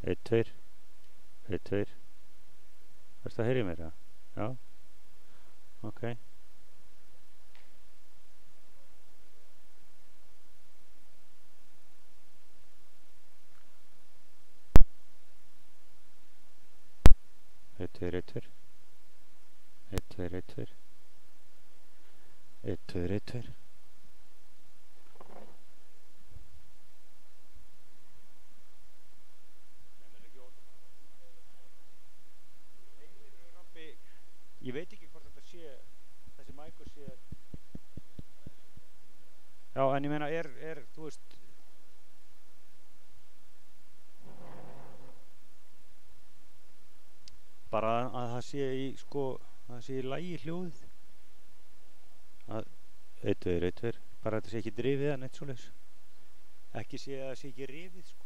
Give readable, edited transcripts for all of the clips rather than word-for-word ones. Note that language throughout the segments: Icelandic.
1, 2, 1, 2. Ertu að heyra í mér, ja? Já. Ok. 1, 2, 1, 2. 1, 2, 1, 2. 1, 2, 1, 2. Ég veit ekki hvort þetta sé, þessi mækur sé... Já, en ég meina, þú veist... Bara að það sé í, sko, það sé í lagi hljóðið. Að 1, 2, 1, 2. Bara þetta sé ekki drifið eða neitt svoleiðis. Ekki sé að það sé ekki rifið, sko.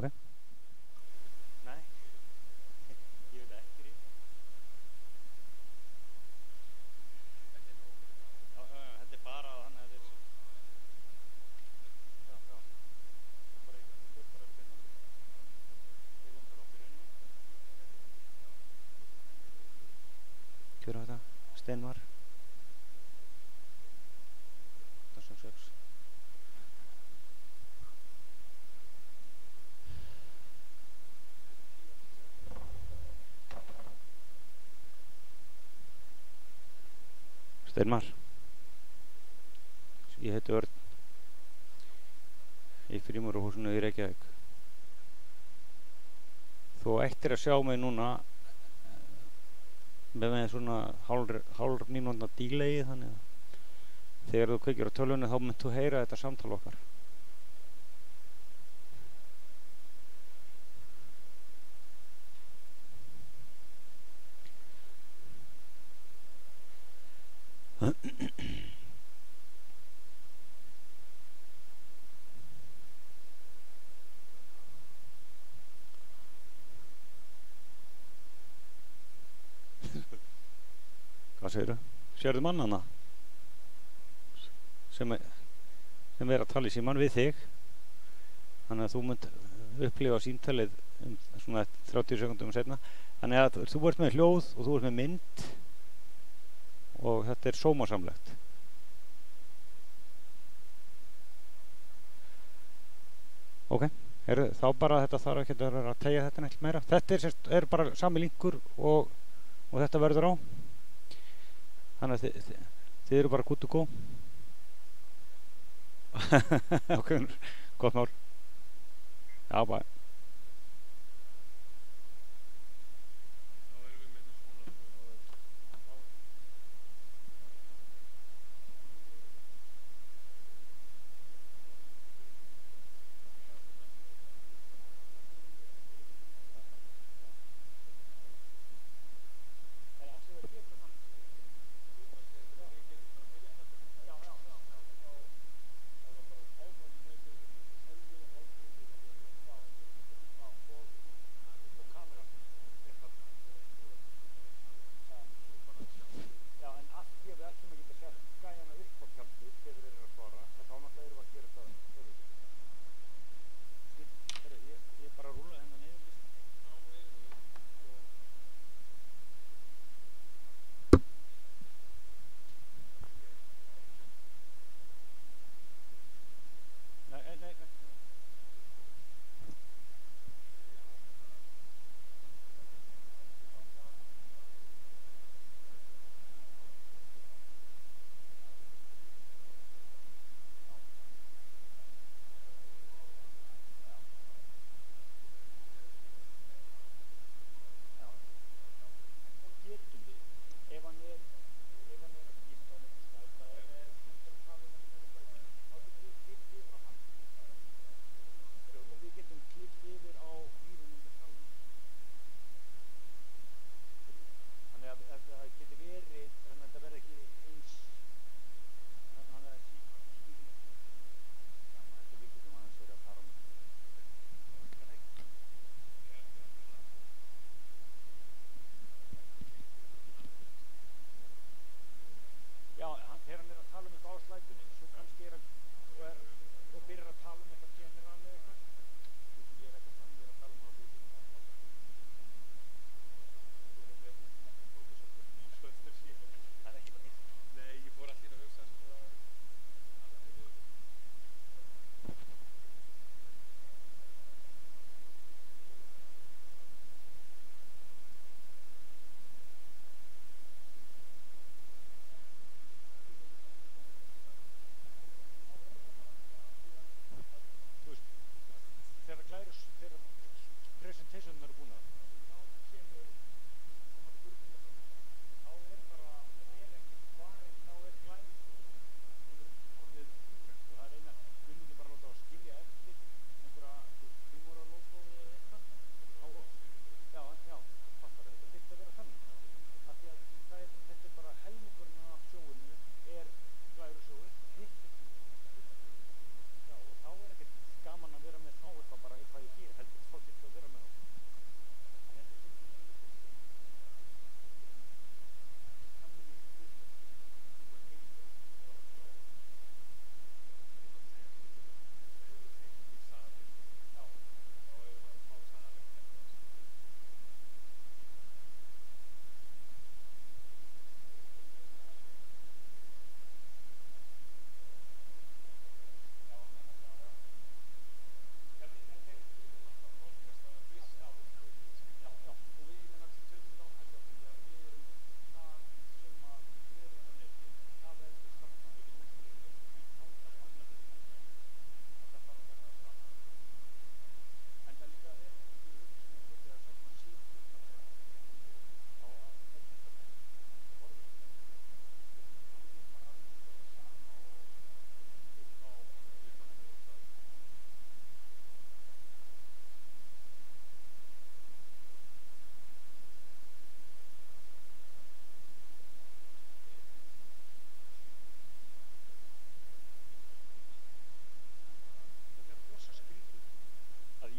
Ok. Nei. Ég veit ekki rifið. Þetta er bara að hann að þessi. Já. Bara að finna. Tilhendur á byrjunni. Hver á þetta? Steinvar. 866. Steinmar. Ég heiti Örn. Í Frímúrahúsinu í Reykjavík. Þú ættir að sjá mig núna með svona hálf mínútna delay, þannig að þegar þú kveikir á tölvunni þá mynd þú heyra þetta samtal okkar. Hvað segirðu? Sérðu mannana sem er að tala í síman við þig, þannig að þú munt upplifa síntalið svona 30 sekundum seinna. Þannig að þú ert með hljóð og þú ert með mynd og þetta er sómasamlegt. Ok, þá bara þetta þarf ekki að tegja þetta neitt meira. Þetta er bara sami linkur og þetta verður á. Þannig að þið eru bara good to go. Ok, gott mál. Já, bæ.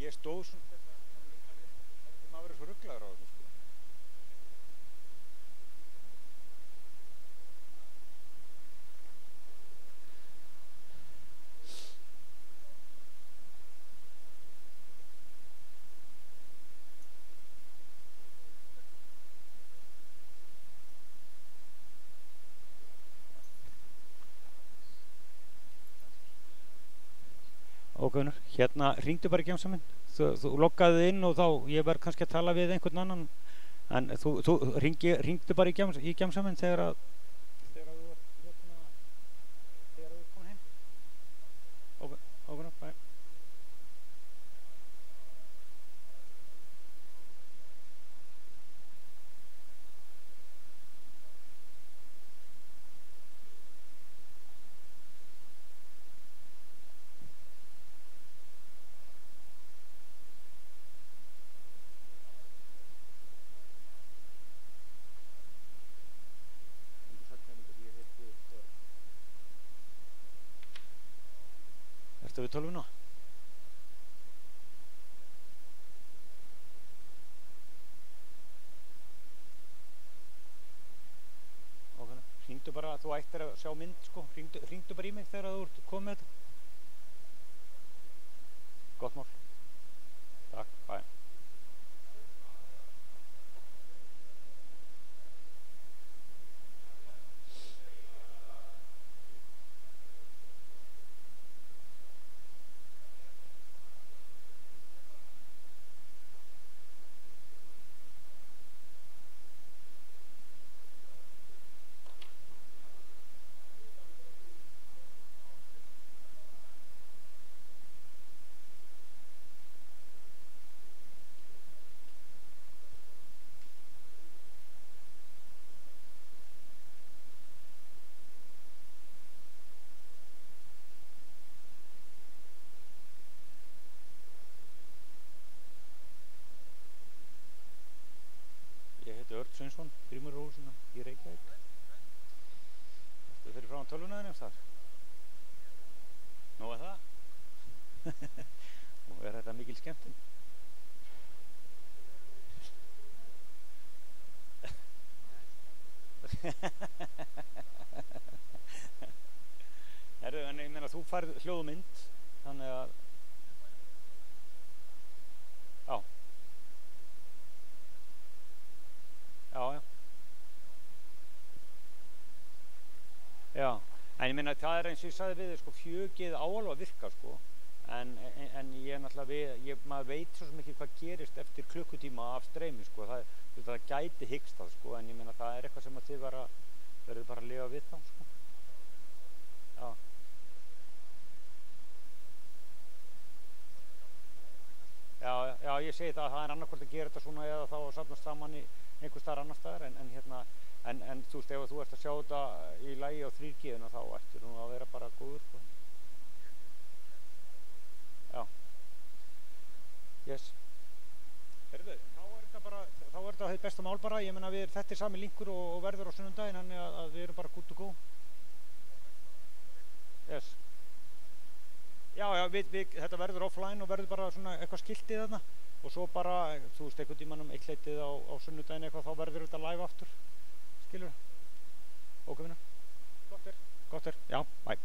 ég stóð svona maður verið svo rugglaður á þessu sko. Ókveðnur, hérna hringdu bara í gemsa minn. Þú loggaði inn og þá ég verð kannski að tala við einhvern annan en þú hringdu bara í gemsa minn þegar þú ert hérna þegar þú ert komin heim. Ókveðnur, bæ. Ertu við tölvuna? Ókveðnur, hringdu bara, þú ættir að sjá mynd sko, hringdu bara í mig þegar þú ert komið með þetta. Gott mál. Takk, bæ. Ég heiti Örn Sveinsson, Frímurahúsinu í Reykjavík. Ertu fyrir frá tölvuna þinn þar? Nú er það? Nú er þetta mikil skemmtun. Herru, en ég meina þú færð hljóð og mynd, þannig að já. Já. Já, en ég meina það er eins og ég sagði við þig sko, fjögið á alveg að virka sko, en ég náttúrulega, maður veit svo sem ekki hvað gerist eftir klukkutíma af streymi sko, það gæti hyggst það sko, en ég meina það er eitthvað sem að þið verður bara að lifa við þá sko. Já. Já, ég segi það annarkvort að gera þetta svona eða þá að safnast saman í einhvers staðar annar staðar en þú veist, ef þú ert að sjá þetta í lagi á 3G-inu þá ættir nú að vera bara góður sko. Já. Yes. Heyrðu, þá er þetta hið besta mál bara, ég meina þetta er sami linkur og verður á sunnundaginn, þannig að við erum bara good to go. Yes. Já, þetta verður offline og verður bara svona eitthvað skiltið þarna og svo bara, þú veist, einhvern tímann 1 á sunnudaginn eitthvað, þá verður þetta live aftur, skilur það? Ókveðna? Gott er, já, bæ.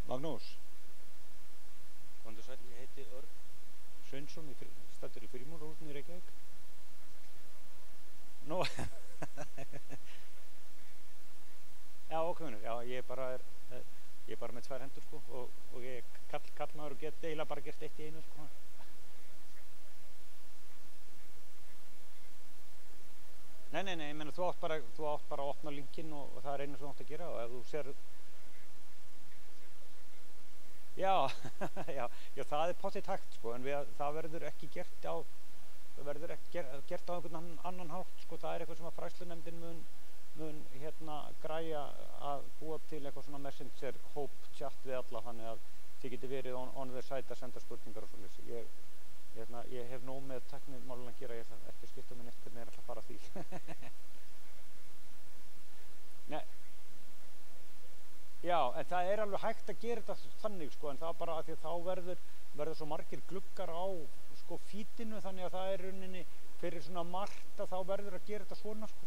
Magnús, komdu sæll, ég heiti Örn Sveinsson, staddur í Frímurahúsinu í Reykjavík. Nú, já, okkur, já, ég er bara með 2 hendur, sko, og ég kallmaður og get eiginlega bara gert eitt í einu, sko. Nei, ég meina, þú átt bara að opna linkinn og það er einu sem þú átt að gera og ef þú sér... Já, já, það er pottitt hægt, sko, en það verður ekki gert á einhvern annan hátt, sko, það er eitthvað sem að fræðslunefndin mun græja að búa til eitthvað svona messenger hóp chat við alla, þannig að þið geti verið on the site að senda spurningar og svolítið. Ég hef nóg með tæknimálun að gera, ég ætla ekki að skipta með neitt hvernig ég ætla að fara því. Nei. Já, en það er alveg hægt að gera þetta þannig, sko, en það bara að því að þá verður svo margir gluggar á, sko, feedinu, þannig að það er rauninni fyrir svona margt að þá verður að gera þetta svona, sko.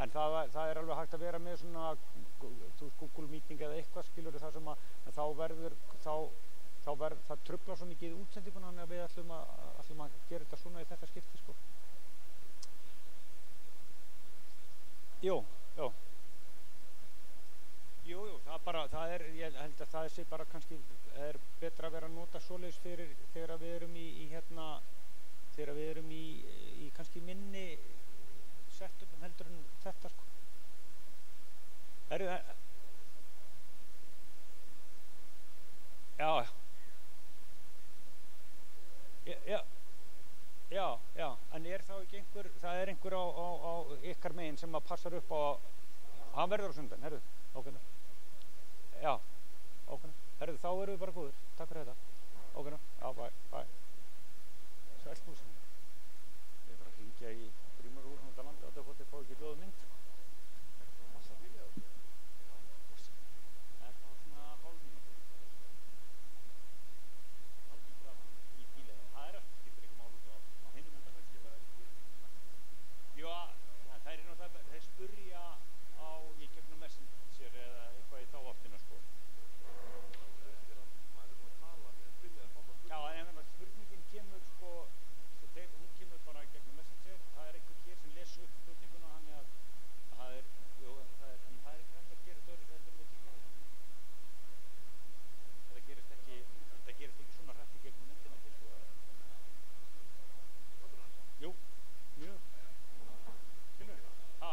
En það er alveg hægt að vera með svona, Google Meeting eða eitthvað, skilur það sem að, það truflar svo mikið útsendinguna, þannig að við ætlum að gera þetta svona í þetta skipti, sko. Jú, ég held að það sé bara kannski, er betra að vera að nota svoleiðis fyrir þegar við erum í kannski minni setupum heldur en þetta, sko. Já, en er þá ekki það er einhver á ykkar megin sem að passar upp á, hann verður á sundan, herðu, ókvæmna. Já, ókvæmna, herðu, þá erum við bara góður, takk fyrir þetta, ókvæmna, já, bye. Sælbúsin, ég er bara að hringja í Brímarhúsum út á landi, þetta hvort ég fá ekki hljóðu mynd, sko. Passa bílið á þetta? Það er þá svona hálfmínútur. Í bílið, það er alltaf skiptir ekki máli á hinum út af þessu. Jú, það er náttúrulega, þeir spurja í gegnum Messenger eða eitthvað í þá áttina, sko. Já, en spurningin kemur, sko, hún kemur bara í gegnum Messenger, það er einhver hér sem les upp spurninguna, þannig að það er, en það er ekki hægt að gera þetta öðru heldur en við tíma. Það gerist ekki svona hrætt í gegnum myndina, sko. Jú, mjög. Skilur við? Já.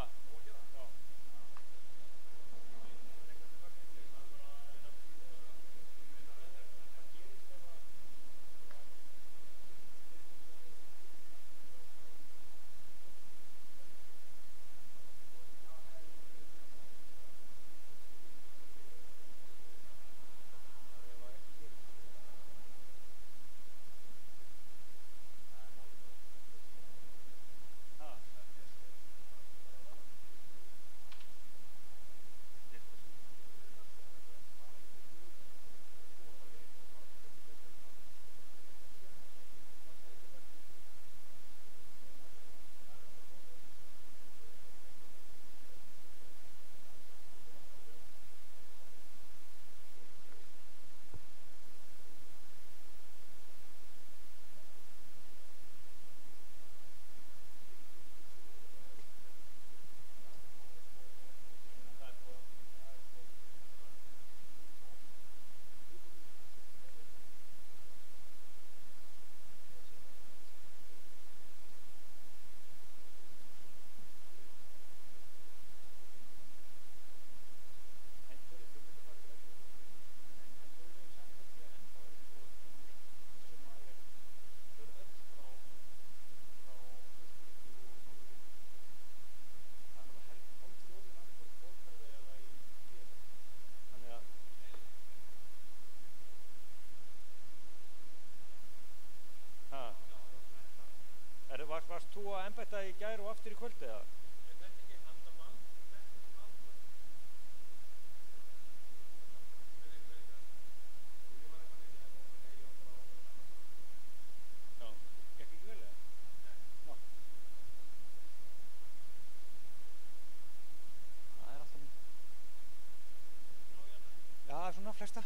Varst þú að embætta í gær og aftur í kvöld, eða? Ég veit ekki, handamann, Já, gekk ekki vel, eða? Já. Það er alltaf mjög. Já, svona flesta.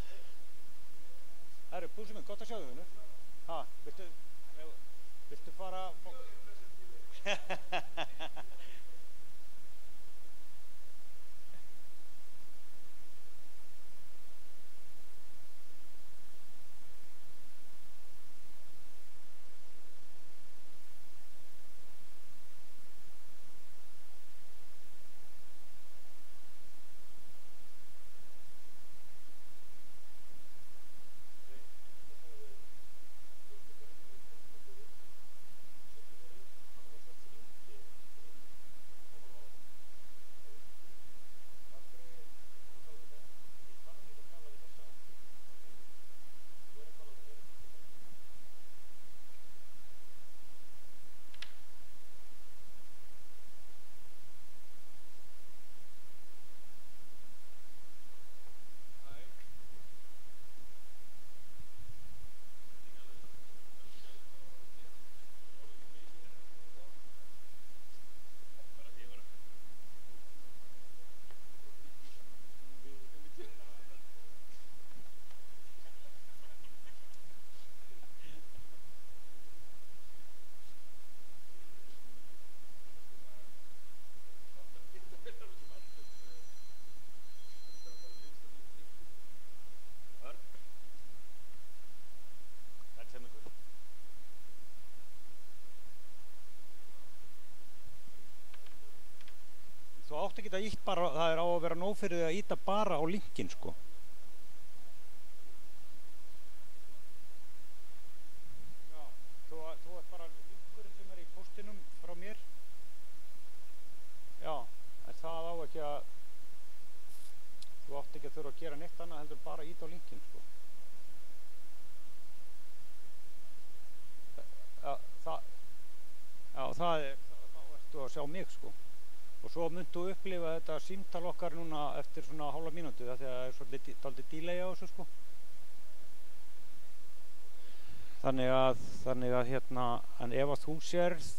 Það eru búsið minn, gott að sjá þau, vinnur. Viltu fara... átt ekki að ítt bara, það á að vera nóg fyrir því að íta bara á linkin sko. Já, þú ert bara linkurinn sem í póstinum frá mér. Já, en það á ekki að, þú átt ekki að þurfa að gera neitt annað heldur bara íta á linkin sko. Já, þá ertu að sjá mig sko. Og svo myndu þú upplifa þetta símtal okkar núna eftir svona hálfa mínútu því að það er svolítið dálítið delay á þessu sko. Þannig að hérna, en ef að þú sérð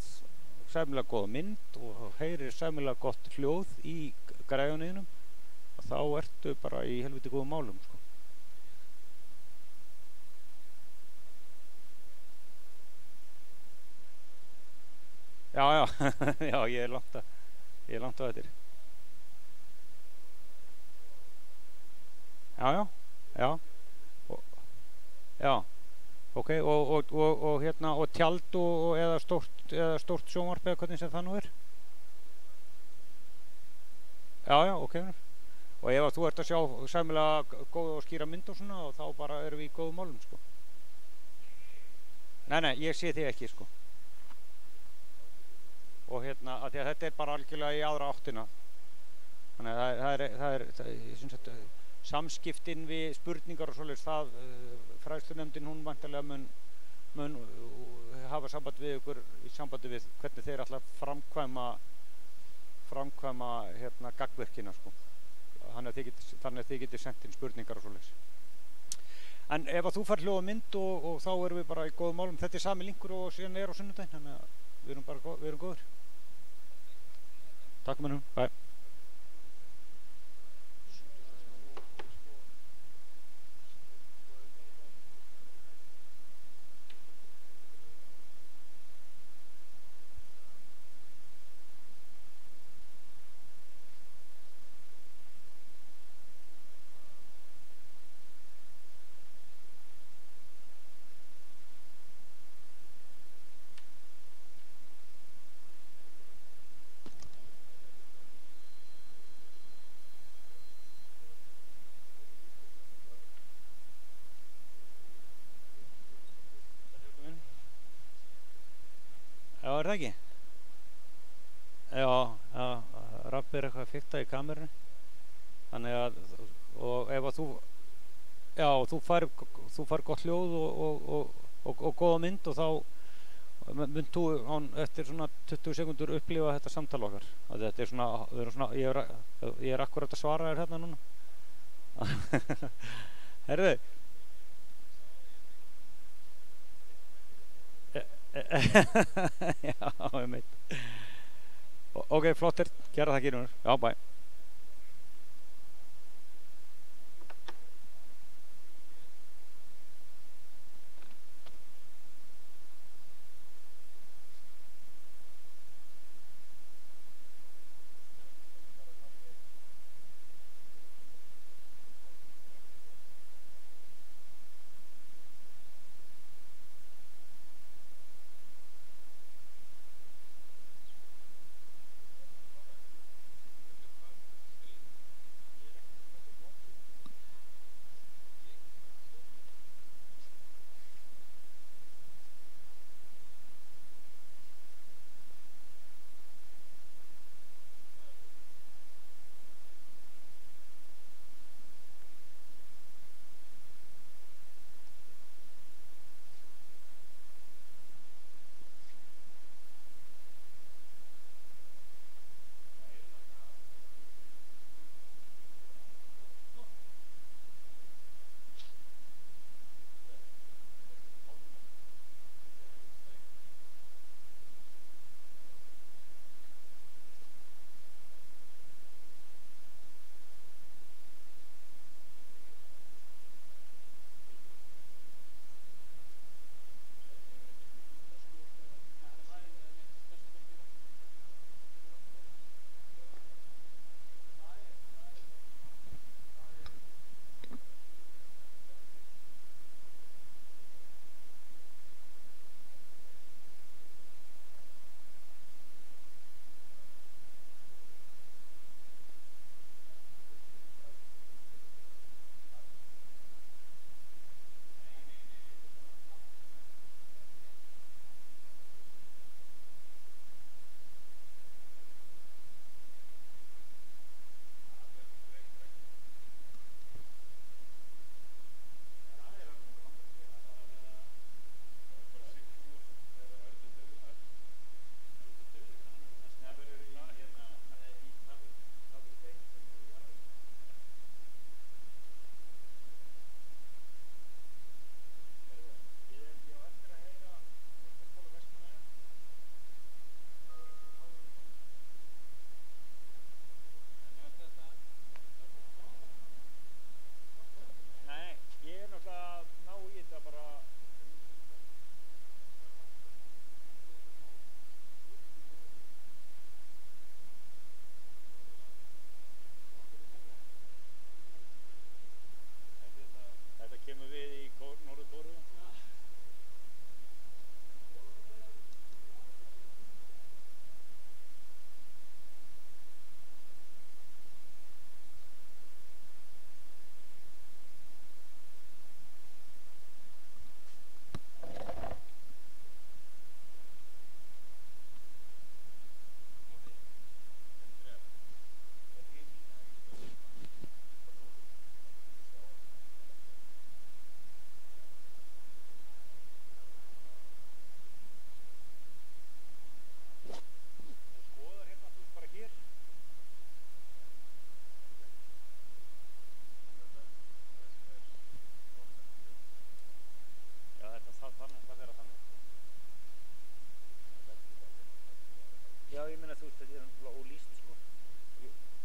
sæmilega góð mynd og heyrir sæmilega gott hljóð í græjunniðinum, þá ertu bara í helviti góðum málum sko. Já, já, ég er langt á eftir. Já, já, ok, og hérna, og tjald eða stórt sjónvarp eða hvernig sem það nú er. Já, ok. Og ef þú ert að sjá sæmilega góð og skýra mynd og svona, og þá bara erum við í góðum málum sko. Nei, ég sé þig ekki sko. Og hérna, að því að þetta er bara algjörlega í aðra áttina. Þannig að það er samskiptin við spurningar og svoleiðis, það fræðslunefndin hún væntanlega mun hafa samband við ykkur í sambandi við hvernig þeir ætla að framkvæma hérna gagnverkina sko. Þannig að þið getið sendt inn spurningar og svoleiðis. En ef að þú fær hljóð og mynd og þá erum við bara í góðum málum. Þetta er sami linkur og síðan er á sunnudaginn, þannig að við erum góður. Takk með nú, bye. Já, er það ekki? Já, Rapp er eitthvað að fikta í kamerunni. Þannig að, og ef að þú fær gott hljóð og góða mynd, og þá mynd þú eftir svona 20 sekundur upplifa þetta samtal okkar. Að þetta er svona, ég er akkurat að svara þér hérna núna. Herðu? Já, ég meit. Ok, flottir, gera það ekki núna. Já, bye.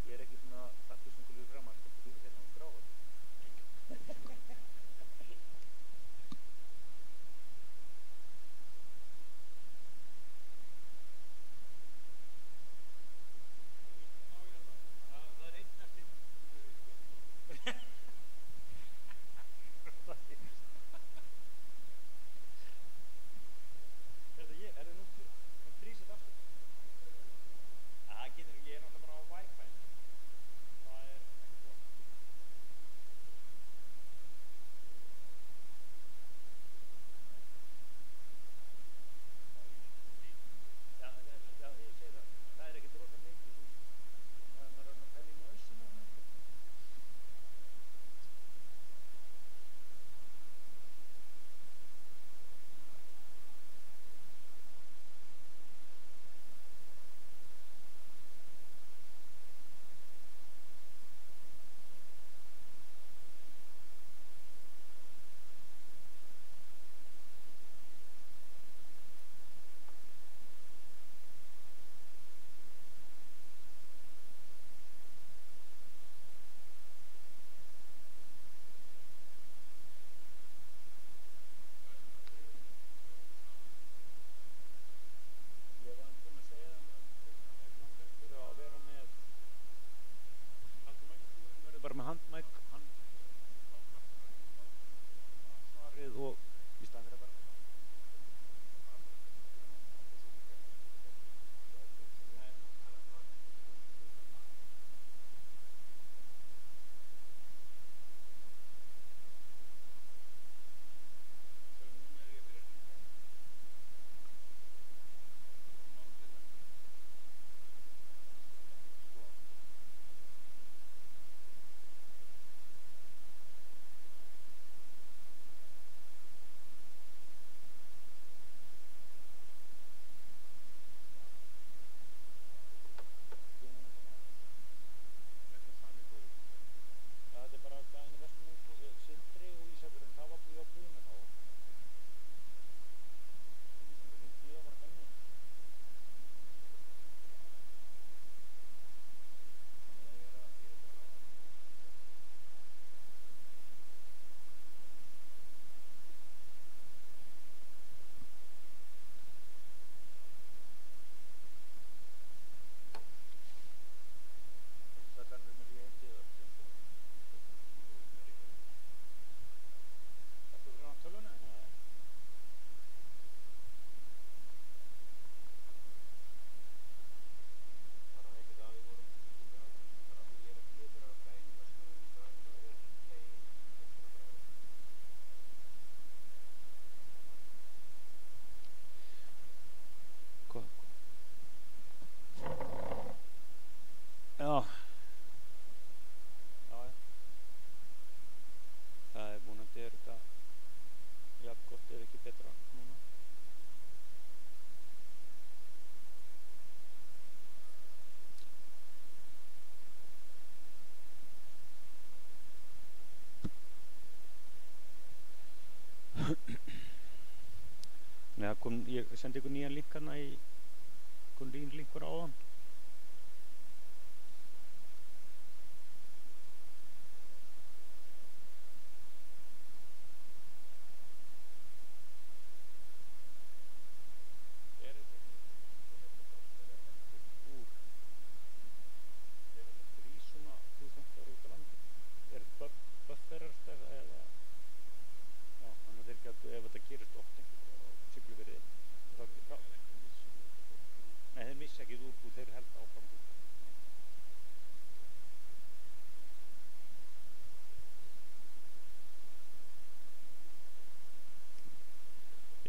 Ég ekki svona þakku sem fyrir framar, þú fyrir hann gráður. Bara með handmæk, hann svarið og í staðan fyrir að bara ég sendi ykkur nýjan link hérna í nýjan linkur áðan.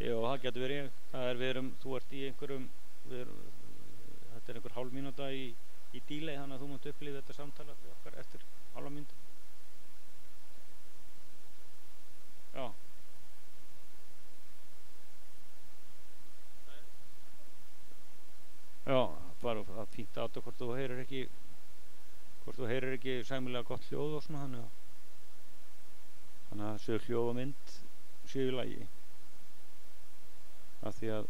Já, það getur verið, þú ert í einhverjum, þetta er einhver hálf mínúta í delay, þannig að þú mátt upplifa þetta samtala við okkar eftir hálfa mínútu. Já. Já, bara að fínt að hvort þú heyrir ekki sæmilega gott hljóð og svona, þannig að séu hljóð og mynd séu í lagi. Af því að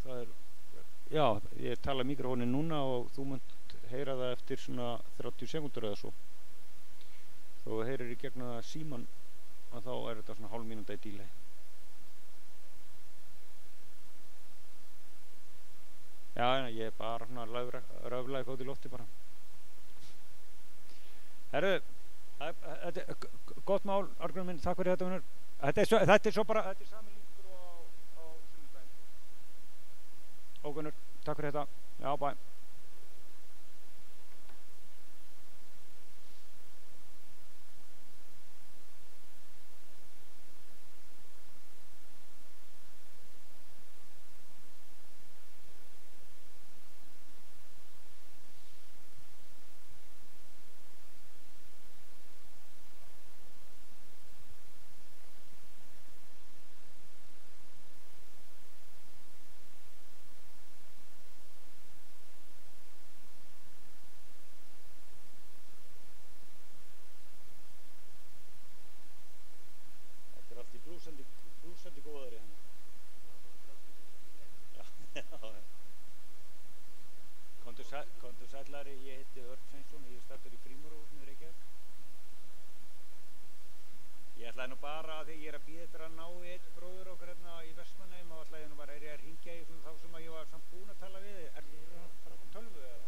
það já, ég tala mikrofónin núna og þú munt heyra það eftir svona 30 sekúndur eða svo. Þó þú heyrir í gegnum það síman og þá er þetta svona hálf mínúta í delay. Já, ég er bara svona röfla eitthvað út í lofti bara. Herru, þetta er gott mál, Arngunnur minn, takk fyrir þetta. Þetta er svo bara, þetta er sami líkur á sunnudaginn. Gunnur, takk fyrir þetta. Já, bæ. Blúsandi góðari hann. Já. Komdu sælari, ég heiti Örn Sveinsson, ég er staddur í Frímúrahúsinu í Reykjavík. Ég ætlaði nú bara að því ég er að bíða eftir að ná í einn bróður okkar hérna í Vestmannaeyjum og ætlaði nú bara að hringja í svona þá sem að ég var samt búinn að tala við. Er það bara á tölvu eða?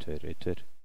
1, 2, 1, 2